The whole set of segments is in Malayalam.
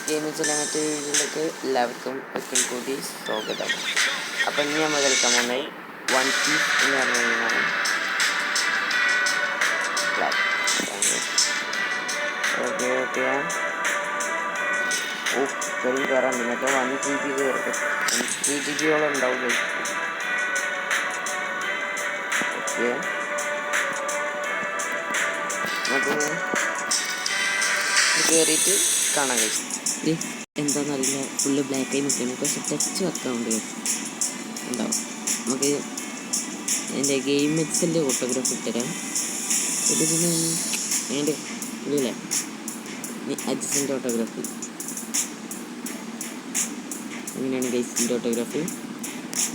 ഗെയിമിംഗ് മറ്റേ വീഡിയോയിലേക്ക് എല്ലാവർക്കും ഒരിക്കൽ കൂടി സ്വാഗതം. അപ്പം ഇനി നമ്മൾ കളിക്കാൻ പോകുന്നത് വൺ പീസ് എന്ന് പറഞ്ഞ ഗെയിമാണ്. കയറാൻ മറ്റേ 1 GB കയറും. 3 GB ഉണ്ടാവും. ഓക്കെ, നമുക്ക് കയറിയിട്ട് കാണാൻ കഴിയും. എന്താണെന്നറിയില്ല, ഫുള്ള് ബ്ലാക്കായി നിൽക്കണം. പക്ഷെ ടച്ച് വെക്കാറുണ്ട് ഉണ്ടാവും. നമുക്ക് എൻ്റെ ഗെയിം മെറ്റ്സിൻ്റെ ഫോട്ടോഗ്രാഫ് ഇട്ടുതരാം. ഇത് പിന്നെ അതിൻ്റെ ഇല്ലേ അജിസിൻ്റെ ഫോട്ടോഗ്രാഫി അങ്ങനെയാണ് ഗൈസിൻ്റെ ഫോട്ടോഗ്രാഫി.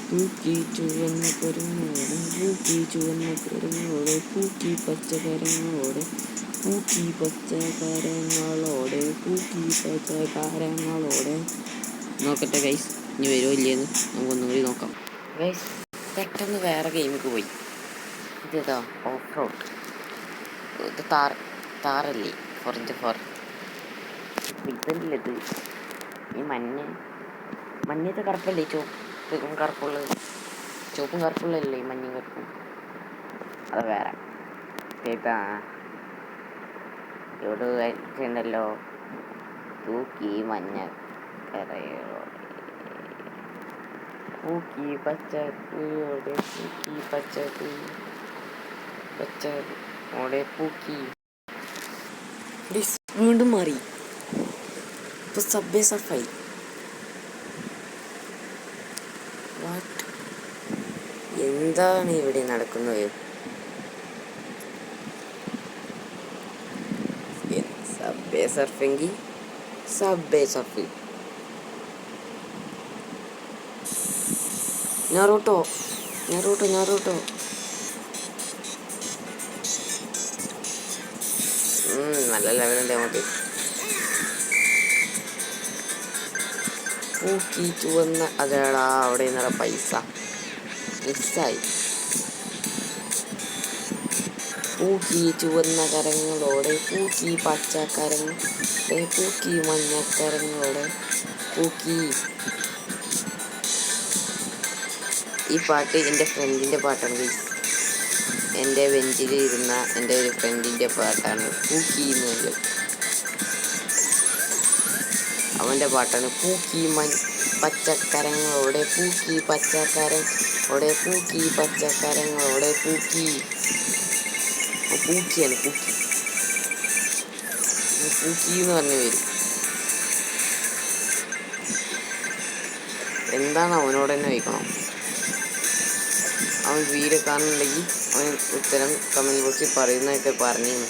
പൂക്കി ചുവന്ന കുരങ്ങോടെ, പൂക്കി ചുവന്ന കുരങ്ങോടെ, പൂക്കി പച്ചക്കരങ്ങളോടെ, പൂക്കി പച്ചക്കരങ്ങളോടെ, പൂക്കി പച്ചക്കരങ്ങളോടെ. നോക്കട്ടെ ഗൈസ്, ഇനി വരുമോ ഇല്ലേന്ന് നമുക്കൊന്നും കൂടി നോക്കാം. ഗൈസ് പെട്ടെന്ന് വേറെ ഗെയിമിലേക്ക് പോയി. ഇതേതാ ഓഫ് റോഡ്, ഇത് താറല്ലേ 4x4. ഇതല്ലത് ഈ മഞ്ഞത്തെ കറുപ്പല്ലേ, ചുവപ്പും കറുപ്പുള്ളത്. ചുവപ്പും കറുപ്പുള്ളതല്ലേ ഈ മഞ്ഞയും കറുപ്പും. അത് വേറെ കേട്ടാ. ഇവിടെ ഉണ്ടല്ലോ തൂക്കി മഞ്ഞ കരയോടെ, പൂക്കി പച്ചയോടെ, പൂക്കി പച്ചോടെ, പൂക്കി. വീണ്ടും മാറി. ഇപ്പൊ സബ്വേ സർഫായി. എന്താണ് ഇവിടെ നടക്കുന്നത്? സബ്വേ സർഫെങ്കിൽ സബ്വേ സർഫ്. നാറൂട്ടോ നല്ല ലെവലുണ്ട് നമുക്ക്. പൂക്കി ചുവന്ന അതേടാ, അവിടെ നിന്നറ പൈസ മിസ്സായി. പൂക്കി ചുവന്ന കരങ്ങളോടെ, പൂക്കി പച്ചക്കരങ്ങളോടെ, പൂക്കി മഞ്ഞക്കരങ്ങളോടെ, പൂക്കി. ഈ പാട്ട് എൻ്റെ ഫ്രണ്ടിൻ്റെ പാട്ടാണ്. എൻ്റെ ബെഞ്ചിൽ ഇരുന്ന എൻ്റെ ഒരു ഫ്രണ്ടിൻ്റെ പാട്ടാണ് പൂക്കി എന്നുള്ളത്. അവൻ്റെ പാട്ടാണ്. പൂക്കി പച്ചക്കരങ്ങളോടെ, പൂക്കി പച്ചക്കരങ്ങളോടെ, പൂക്കി പച്ചക്കരങ്ങളോടെ, പൂക്കി. പൂക്കിയാണ് പൂക്കി എന്ന് പറഞ്ഞു വരും. എന്താണ് അവനോട് തന്നെ ചോദിക്കണം. അവൻ വീഡിയോ കാണുന്നുണ്ടെങ്കിൽ അവൻ ഉത്തരം കമൻറ്റ് ബോക്സിൽ പറയുന്നതൊക്കെ പറഞ്ഞിരുന്നു.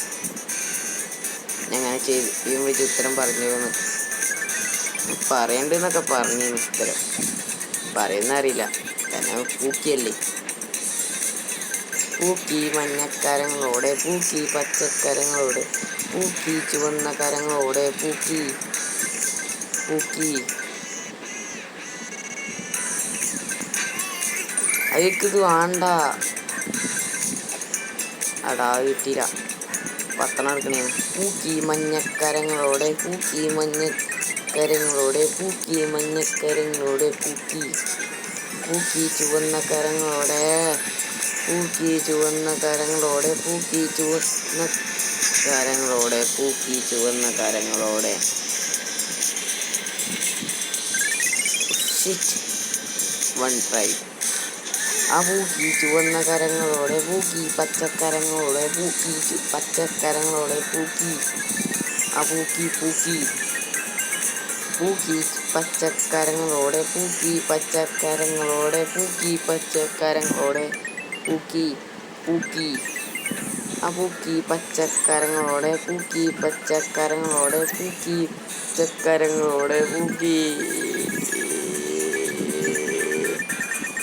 ഞാൻ ചെയ്ത് വെച്ച് ഉത്തരം പറഞ്ഞിരുന്നു. പറയണ്ടെന്നൊക്കെ പറഞ്ഞിരുന്നു. ഉത്തരം പറയുന്ന അറിയില്ല, കാരണം പൂക്കിയല്ലേ. പൂക്കി മഞ്ഞക്കരങ്ങളോടെ, പൂക്കി പച്ചക്കരങ്ങളോടെ, പൂക്കി ചുവന്ന കരങ്ങളോടെ, പൂക്കി. അയക്കിത് വേണ്ട അടാ, കിട്ടിയില്ല. 10 എടുക്കണേ. പൂക്കി മഞ്ഞക്കരങ്ങളോടെ, പൂക്കി മഞ്ഞക്കരങ്ങളോടെ, പൂക്കി മഞ്ഞക്കരങ്ങളോടെ, പൂക്കി ചുവന്ന കരങ്ങളോടെ, പൂക്കി ചുവന്ന കരങ്ങളോടെ, പൂക്കി ചുവന്ന കരങ്ങളോടെ, പൂക്കി ചുവന്ന കരങ്ങളോടെ. One try. ആ പൂക്കി ചുവന്ന കരങ്ങളോടെ, പൂക്കി പച്ചക്കരങ്ങളോടെ, പൂക്കി പച്ചക്കരങ്ങളോടെ, പൂക്കി. ആ പൂക്കി പച്ചക്കരങ്ങളോടെ, പൂക്കി പച്ചക്കരങ്ങളോടെ, പൂക്കി പച്ചക്കരങ്ങളോടെ, പൂക്കി. ആ പൂക്കി പച്ചക്കരങ്ങളോടെ, പൂക്കി പച്ചക്കരങ്ങളോടെ, പൂക്കി പച്ചക്കരങ്ങളോടെ, പൂക്കി.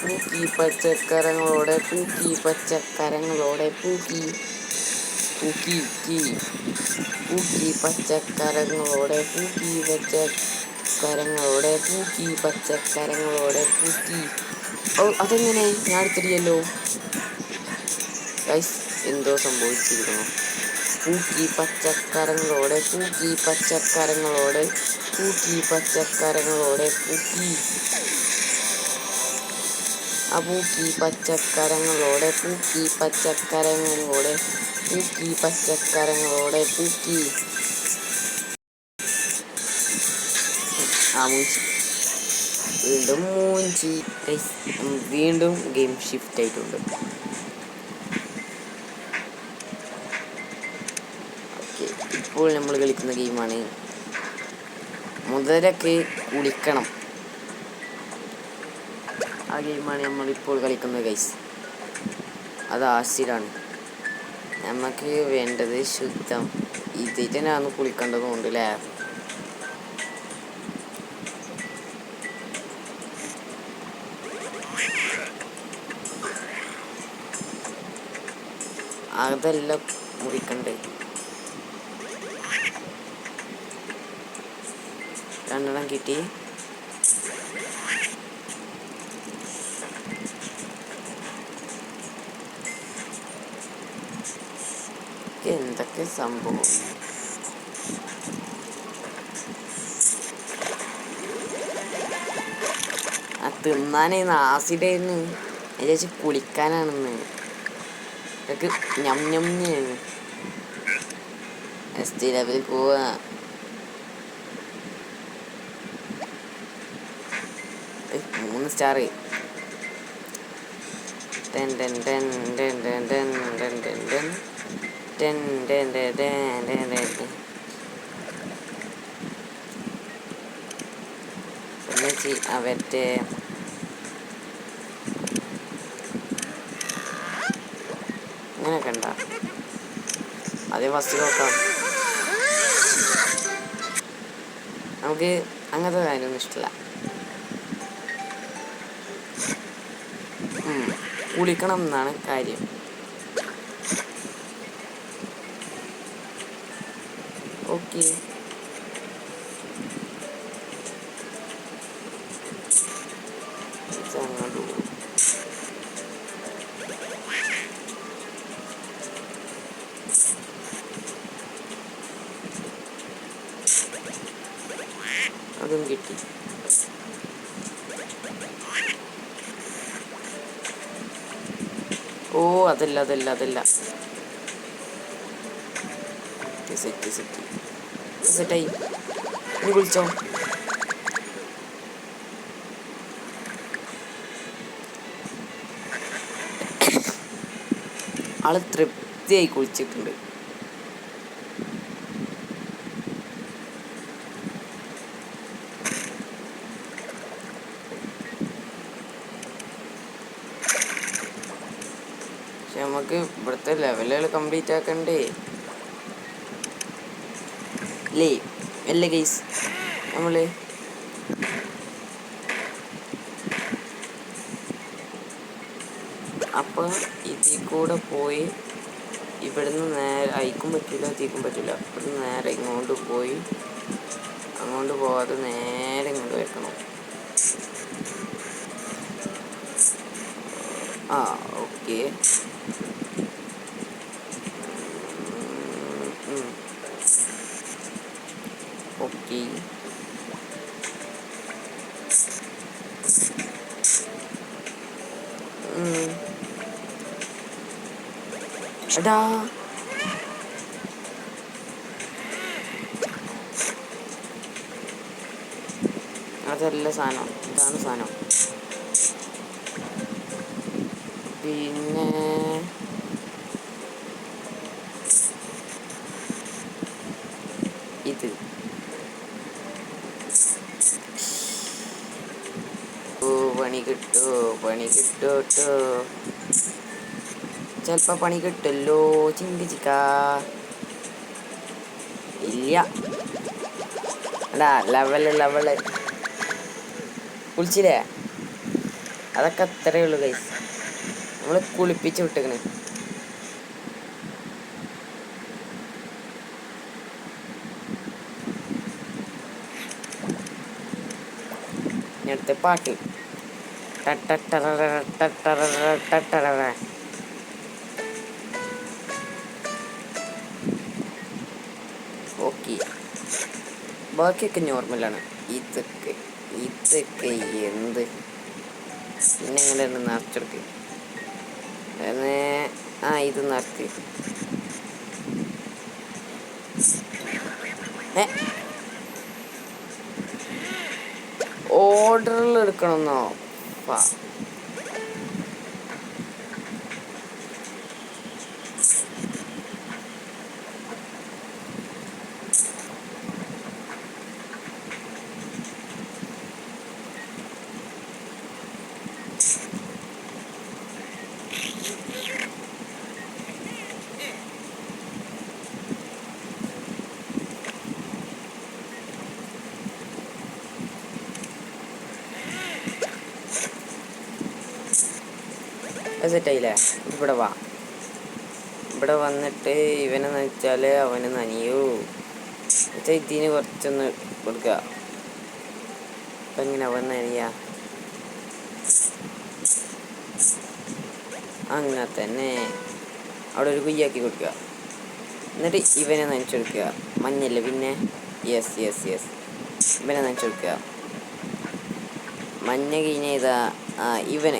പൂക്കി പച്ചക്കരങ്ങളോടെ, പൂക്കി പച്ചക്കരങ്ങളോടെ, പൂക്കി. പൂക്കി പച്ചക്കരങ്ങളോടെ, പൂക്കി പച്ചക്കരങ്ങളോടെ, പൂക്കി പച്ചക്കരങ്ങളോടെ, പൂക്കി. ഓ, അതെങ്ങനെ ഞാൻ എടുത്തില്ലല്ലോ ഗൈസ്, എന്തോ സംഭവിച്ചിരിക്കുന്നു. പൂക്കി പച്ചക്കരങ്ങളോടെ, പൂക്കി പച്ചക്കരങ്ങളോടെ, പൂക്കി പച്ചക്കരങ്ങളോടെ പൂക്കി പൂക്കി പച്ചക്കരങ്ങളോടെ പൂക്കി പച്ചക്കരങ്ങളോടെ പൂക്കി പച്ചക്കരങ്ങളോടെ പൂക്കി മൂഞ്ചി വീണ്ടും മൂഞ്ചി. വീണ്ടും ഗെയിം ഷിഫ്റ്റ് ആയിട്ടുണ്ട്. ഓക്കെ, ഇപ്പോൾ നമ്മൾ കളിക്കുന്ന ഗെയിമാണ് മുതലക്ക് കുളിക്കണം. ആ ഗെയിമാണ് നമ്മളിപ്പോൾ കളിക്കുന്നത് ഗൈസ്. അത് ആസിഡാണ്. നമുക്ക് വേണ്ടത് ശുദ്ധം. ഇതിനാണ് കുളിക്കേണ്ടതുകൊണ്ട് അല്ലേ? അതെല്ലാം മുറിക്കണ്ടേ? രണ്ടെണ്ണം കിട്ടി. എന്തൊക്കെ സംഭവം. തിന്നാനായിരുന്നു ആസിഡായിരുന്നു. വിചാരിച്ച് കുളിക്കാനാണെന്ന്. ഇതൊക്കെ ഞം ഞമ്മാണ്. നെക്സ്റ്റ് ലെവലിൽ പോവാ. മൂന്ന് star. Ten ten ten ten ten ten ten ten ten ten ten ten ten ten ten. അവരുടെ അങ്ങനെയൊക്കെ ഉണ്ടോ? അതേ ഫസ്റ്റ് നോക്കാം. നമുക്ക് അങ്ങനത്തെ കാര്യമൊന്നും ഇഷ്ടമില്ല. കുളിക്കണം എന്നാണ് കാര്യം. ഓക്കെ, അതും കിട്ടി. ഓ അതല്ല അതല്ല അതല്ല സെറ്റ് സെറ്റ് സെറ്റായി. നീ വിളിച്ചോ? ആള് തൃപ്തിയായി കുളിച്ചിട്ടുണ്ട്. പക്ഷെ നമുക്ക് ഇവിടുത്തെ ലെവലുകൾ കംപ്ലീറ്റ് ആക്കണ്ടേ അല്ലേ? അല്ലേ ഗൈസ്? നമ്മള് അപ്പം ഇതിൽ കൂടെ പോയി ഇവിടുന്ന് നേരെ അയക്കും പറ്റില്ല, തീക്കും പറ്റില്ല. ഇവിടുന്ന് നേരെ ഇങ്ങോട്ട് പോയി അങ്ങോട്ട് പോകാതെ നേരെ ഇങ്ങോട്ട് വെക്കണം. ഓക്കെ. ഓക്കെ, എടാ അതല്ല സാധനം, ഇതാണ് സാധനം. പിന്നെ ഇത് പണി കിട്ടോ? പണി കിട്ടോട്ടോ? ചിലപ്പോ പണി കിട്ടല്ലോ. ചിന്തിച്ചിക്ക ഇല്ല. എടാ ലെവല് കുളിച്ചില്ലേ? അതൊക്കെ അത്രയേ ഉള്ളൂ ഗൈസ്. നമ്മള് കുളിപ്പിച്ച് വിട്ടേക്കണ്. അടുത്ത പാട്ട് ഓക്കെ. ബാക്കിയൊക്കെ നോർമലാണ്. ഇതൊക്കെ ഇതൊക്കെ എന്ത് പിന്നെ എങ്ങനെ നിറച്ചെടുക്ക്. ഇത് നിറക്ക്. ഓർഡറിൽ എടുക്കണമെന്നോ? സെറ്റായില്ലേ? ഇവിടെ വാ. ഇവിടെ വന്നിട്ട് ഇവനെ നനച്ചാൽ അവന് നനിയൂ. ഇതിന് കുറച്ചൊന്ന് കൊടുക്കുക. അപ്പം എങ്ങനെ അവൻ നനിയ? അങ്ങനെ തന്നെ അവിടെ ഒരു കുയ്യാക്കി കൊടുക്കുക. എന്നിട്ട് ഇവനെ നനച്ചെടുക്കുക. മഞ്ഞല്ലേ പിന്നെ? Yes yes yes. ഇവനെ നനച്ചെടുക്കുക. മഞ്ഞ കഴിഞ്ഞ ഇതാ ഇവനെ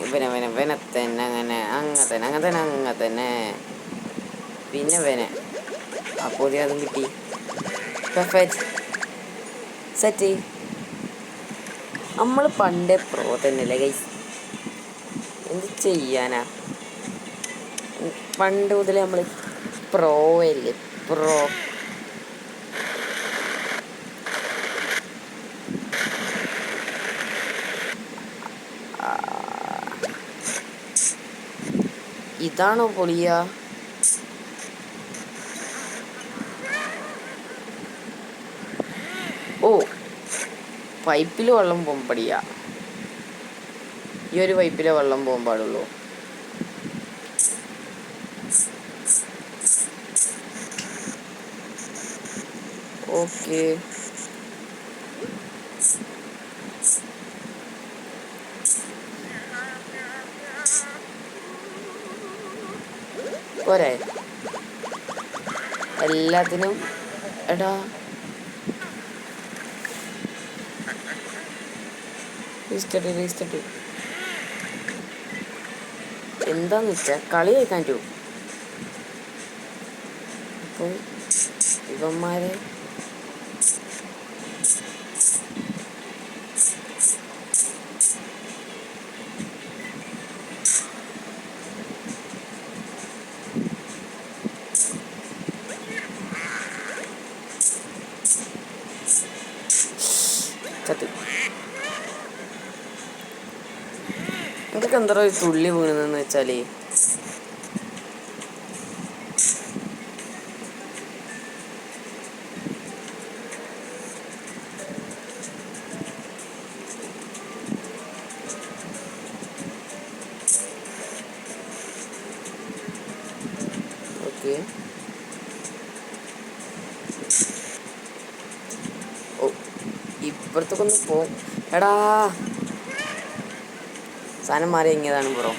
തന്നെ അങ്ങനെ തന്നെ പിന്നെ വനെ. അപ്പോൾ അതും കിട്ടി. പെർഫെക്റ്റ്. സെറ്റ്. നമ്മൾ പണ്ടേ പ്രോ തന്നെയല്ലേ ഗൈസ്? എന്ത് ചെയ്യാനാ? പണ്ട് മുതലേ നമ്മൾ പ്രോ അല്ലേ? പ്രോ. ഇതാണോ പൊളിയ? ഓ, പൈപ്പിൽ വെള്ളം പോകുമ്പടിയാ. ഈ ഒരു പൈപ്പിലെ വെള്ളം പോകാൻ പാടുള്ളൂ. ഓക്കെ. പോരെ എല്ലാത്തിനും? എടാ റീസ്റ്റർട്ട് എന്താന്ന് വെച്ചാൽ കളി കഴിക്കാൻ പറ്റും. അപ്പോൾ ഇവന്മാരെ ഇതൊക്കെ എന്താ ഒരു തുള്ളി വീണെന്ന് വെച്ചാൽ ഓക്കെ. ഓ, ഇപ്പുറത്തൊക്കെ ഒന്ന് പോ. എടാ സാധനം മാറി ഇങ്ങേതാണ് ബ്രോ.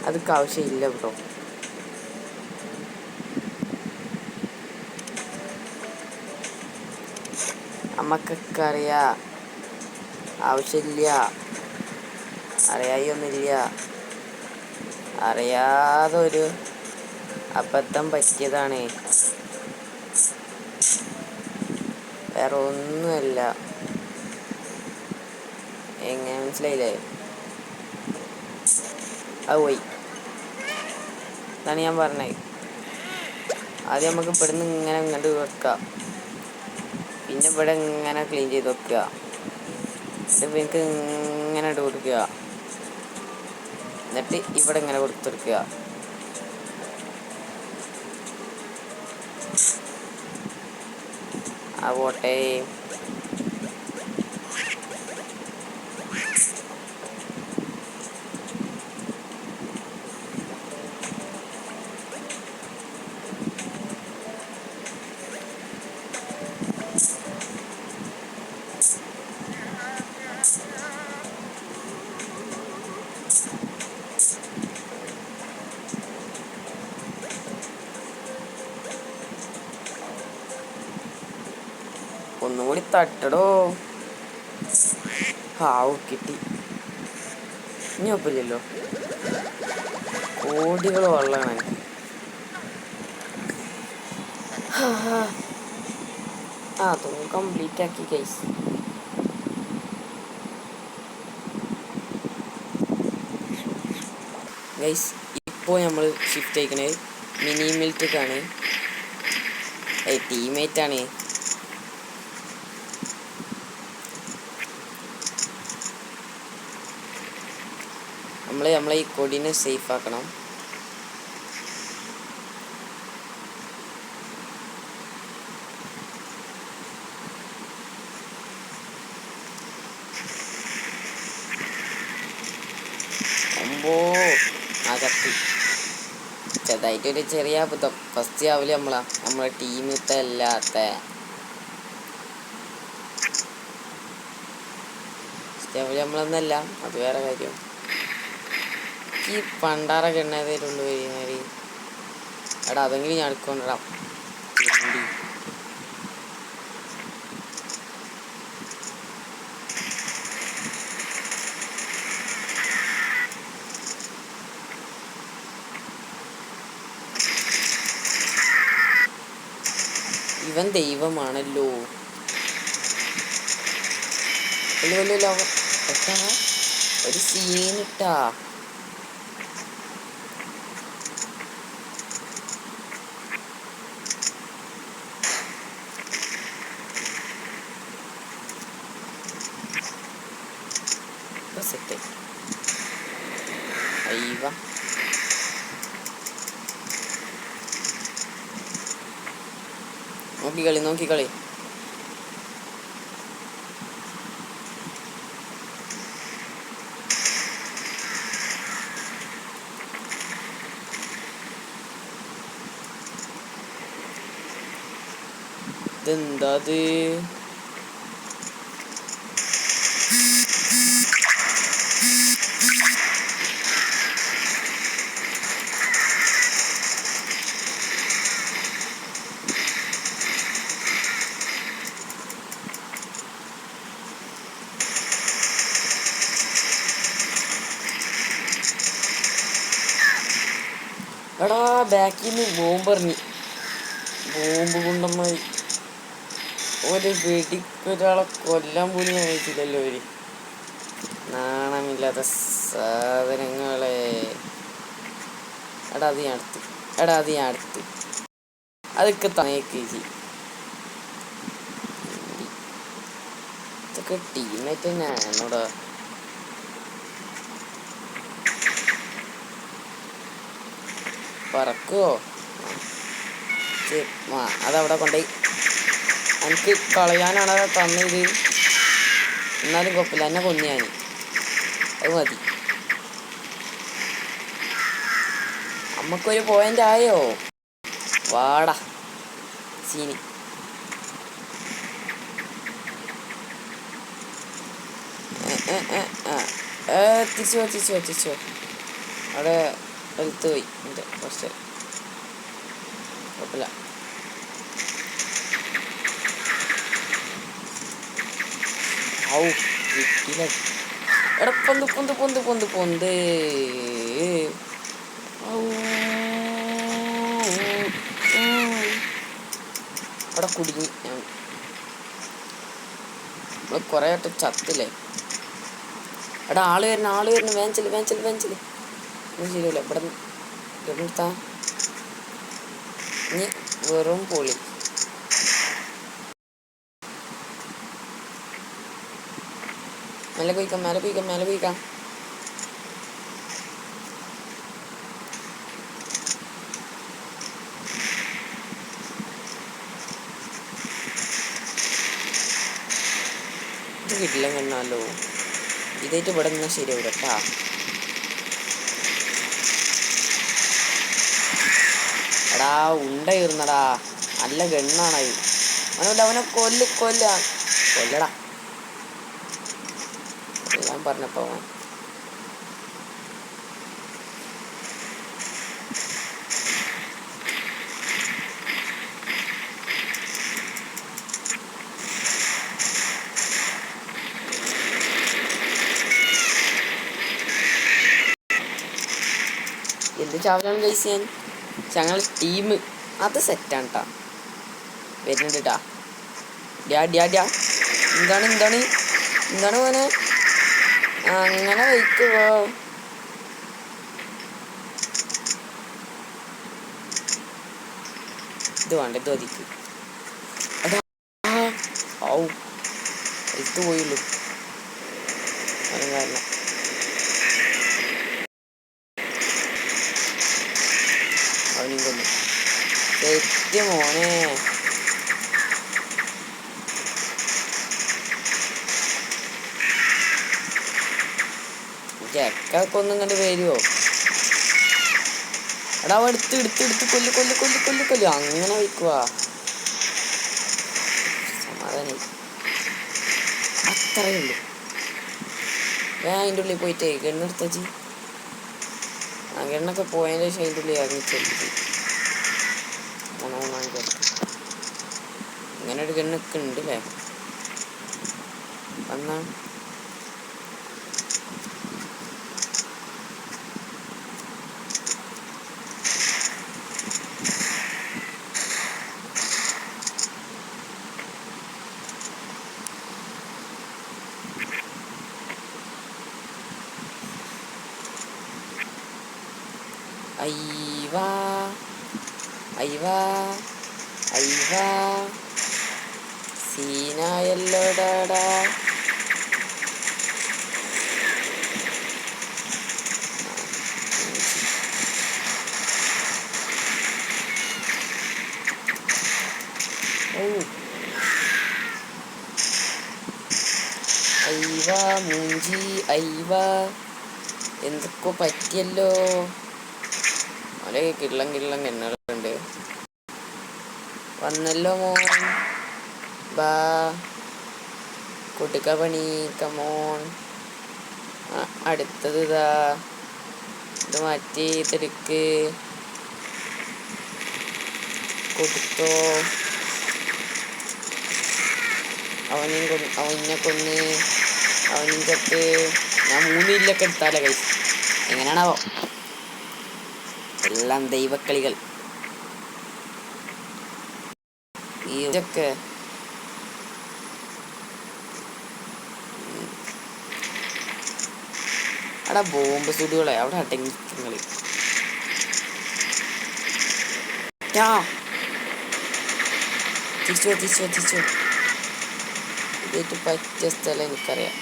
അതൊക്കെ ആവശ്യമില്ല ബ്രോ. അമ്മക്കൊക്കെ അറിയാം. ആവശ്യമില്ല. അറിയായി ഒന്നുമില്ല. അറിയാതെ ഒരു അബദ്ധം പറ്റിയതാണ്. വേറെ ഒന്നുമല്ല. എങ്ങനെ മനസ്സിലായില്ലേ? അത് പോയി. അതാണ് ഞാൻ പറഞ്ഞത്. ആദ്യം നമുക്ക് ഇവിടുന്ന് ഇങ്ങനെ ഇങ്ങോട്ട് വെക്കാം. പിന്നെ ഇവിടെ ഇങ്ങനെ ക്ലീൻ ചെയ്ത് വെക്കുക. എന്നിട്ട് എനിക്ക് ഇങ്ങനെ ഇട്ട് കൊടുക്കുക. എന്നിട്ട് ഇവിടെ ഇങ്ങനെ കൊടുത്തെടുക്കുക. ആ പോട്ടെ. തട്ടടോ. ഹാവ് കിട്ടി. ഇനി ഒപ്പില്ലല്ലോ. കോടികൾ വെള്ളമാണ് എനിക്ക്. അതൊന്നും കംപ്ലീറ്റ് ആക്കി ഗൈസ്. ഗൈസ് ഇപ്പോൾ നമ്മൾ ഷിഫ്റ്റ് ആയിക്കണേ മിനി മിൽറ്റക്കാണ്. ടീമേറ്റ് ആണ്. നമ്മളെ ഈ കൊടിനെ സേഫ് ആക്കണം. അകത്തി ചെറുതായിട്ടൊരു ചെറിയ അബദ്ധം. ഫസ്റ്റ് ആവില്ല നമ്മളെ ടീമിത്തല്ലാത്ത നമ്മളൊന്നല്ല, അത് വേറെ കാര്യം. ഈ പണ്ടാറൊക്കെ എണ്ണതേലുള്ളൂ കഴിഞ്ഞാല്. എടാ അതെങ്കിലും ഞാൻ എടുക്കൊണ്ടിടാം. ഇവൻ ദൈവമാണല്ലോ. ഒരു സീനിട്ടാ. സെറ്റ് അയ്യ നോക്കിക്കളി. ഇതെന്താ അത്? എടാ ബാക്കിൽ നിന്ന് ബോംബ് കൊണ്ടമായി. ഒരു വെടിക്കൊരാളെ കൊല്ലാൻ പോലും ഞാൻ കഴിച്ചില്ലല്ലോ. ഒരു നാണമില്ലാത്ത സാധനങ്ങളെ. എടാ അത് ഞാൻ അടുത്ത് അതൊക്കെ തന്നേക്ക്. ഇതൊക്കെ ടീമേറ്റ് തന്നെയാണോടാ. പറക്കുവോ? അതവിടെ കൊണ്ടുപോയി എനിക്ക് കളയാനാണ് തന്നത്. എന്നാലും കുഴപ്പമില്ല, എന്നെ കൊന്നു ഞാൻ. അത് മതി. നമ്മക്കൊരു പോയിന്റ് ആയോ? വാടാ സീനി. തിരിച്ചു അവിടെ എടുത്ത് പോയി. കുറച്ച് കുഴപ്പമില്ല. ഔ കിട്ടില്ല. എടാ പൊന്ത്. അവിടെ കുടുങ്ങി. നമ്മൾ കുറേ വട്ടം ചത്തില്ലേ. എടാ ആള് വരുന്നു. വേഞ്ചല് ശരിയല്ല. ഇവിടെ നിർത്താ. ഇനി വെറും പൊളി. മേലെ പോയിക്കാം. ഇത് കിട്ടില്ല കണ്ണാലോ. ഇതായിട്ട് ഇവിടെ നിന്നാൽ ശരിയാവില്ല കേട്ടാ. എടാ ഉണ്ട കയറുന്നടാ. നല്ല ഗണ്ണാണത്. അവനെ കൊല്ലടാ. ഞാൻ പറഞ്ഞപ്പോ എന്ത് ചാവലാണ് ഗൈസ് ഞാൻ. ഞങ്ങൾ ടീം അത് സെറ്റാണ് കേട്ടാ. വരുന്നുണ്ട് കേട്ടാ. എന്താണ് മോനെ അങ്ങനെ വയ്ക്കുവോ? ഇത് വേണ്ട, ഇത് മതിക്ക്. ഔ ഇത് പോയുള്ളൂ കാരണം. അവനും കൊന്നു. തെറ്റ് മോനെ. ചെക്കൊക്കെ ഒന്നും കണ്ട് വരുമോ? എടാ എടുത്ത് കൊല്ലു അങ്ങനെ വയ്ക്കുവാ. സമാധാനായി. അത്രയേ ഉള്ളൂ. ഞാൻ അതിൻ്റെ ഉള്ളിൽ പോയിട്ടേ ഗണ്ണെടുത്തച്ചി. ആ ഗണ്ണൊക്കെ പോയതിൻ്റെ ശേഷം അതിൻ്റെ ഉള്ളിൽ ഇറങ്ങിച്ചെടുത്ത് ഇങ്ങനെ ഒരു ഗണ്ണൊക്കെ ഉണ്ട് അല്ലേ? വന്നാ അയ്വാ സീനായല്ലോടാടാ. അയ്വാ മൂഞ്ചി അയ്വാ എന്തൊക്കെ പറ്റിയല്ലോ. അവരെ കിള്ളം എണ്ണുകളുണ്ട്. വന്നല്ലോ മോൻ. ബാ കൊടുക്ക പണി കമോൺ. അടുത്തത് ഇതാ. ഇത് മാറ്റി ഇതെടുക്ക്. കൊടുത്തോ. അവനെ കൊന്ന് അവനും ചത്ത്. ഞാൻ 3 ഇല്ലൊക്കെ എടുത്താലോ കൈ. എങ്ങനെയാണാവോ? എല്ലാം ദൈവക്കളികൾ. ഇതൊക്കെ അവിടെ ബോംബ് സുടുകളെ അവിടെ അടങ്ങിങ്ങള്. തിരിച്ചു ഇതേറ്റ് പറ്റിയ സ്ഥലം എനിക്കറിയാം.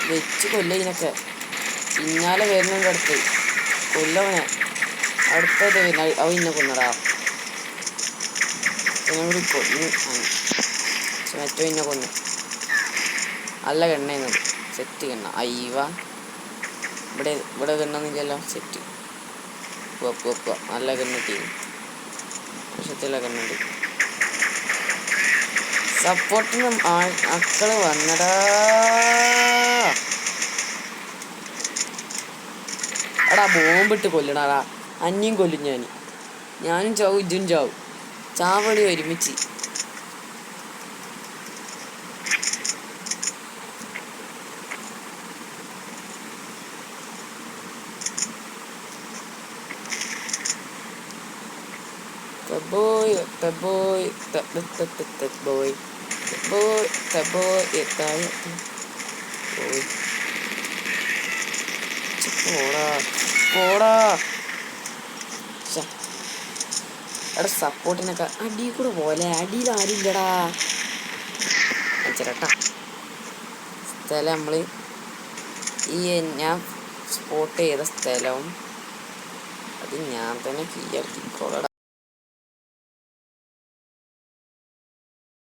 വെച്ച് കൊല്ലതിനൊക്കെ പിന്നാലെ വരുന്നുണ്ട്. അടുത്ത് കൊല്ലവനെ. അടുത്തത് അവ ഇന്നെ കൊന്നടാ. കൂടി കൊന്നു. മറ്റോ ഇന്നെ കൊന്നു. നല്ല കണ്ണയുന്നത്. സെറ്റ് കണ്ണ. അയ്യവ ഇവിടെ കണ്ണൊന്നുമില്ലല്ലോ. സെറ്റ് നല്ല കണ്ണിട്ടീ. വർഷത്തിലുള്ള കണ്ണുണ്ട്. സപ്പോർട്ടിന് മക്കള് വന്നടാ. എടാ ബോംബിട്ട് കൊല്ലണടാ. അന്നിയും കൊല്ലും ഞാനും ചാവും ഇജും ചാവും. ചാവടി ഒരുമിച്ച്. എടാ സപ്പോർട്ടിനൊക്കെ അടിയിൽ കൂടെ പോലെ. അടിയിൽ ആരില്ലടാ. ചേട്ടാ സ്ഥലം നമ്മള് ഞാൻ സ്പോട്ട് ചെയ്ത സ്ഥലം അത് ഞാൻ തന്നെ കീഴടക്കിക്കോളടാ.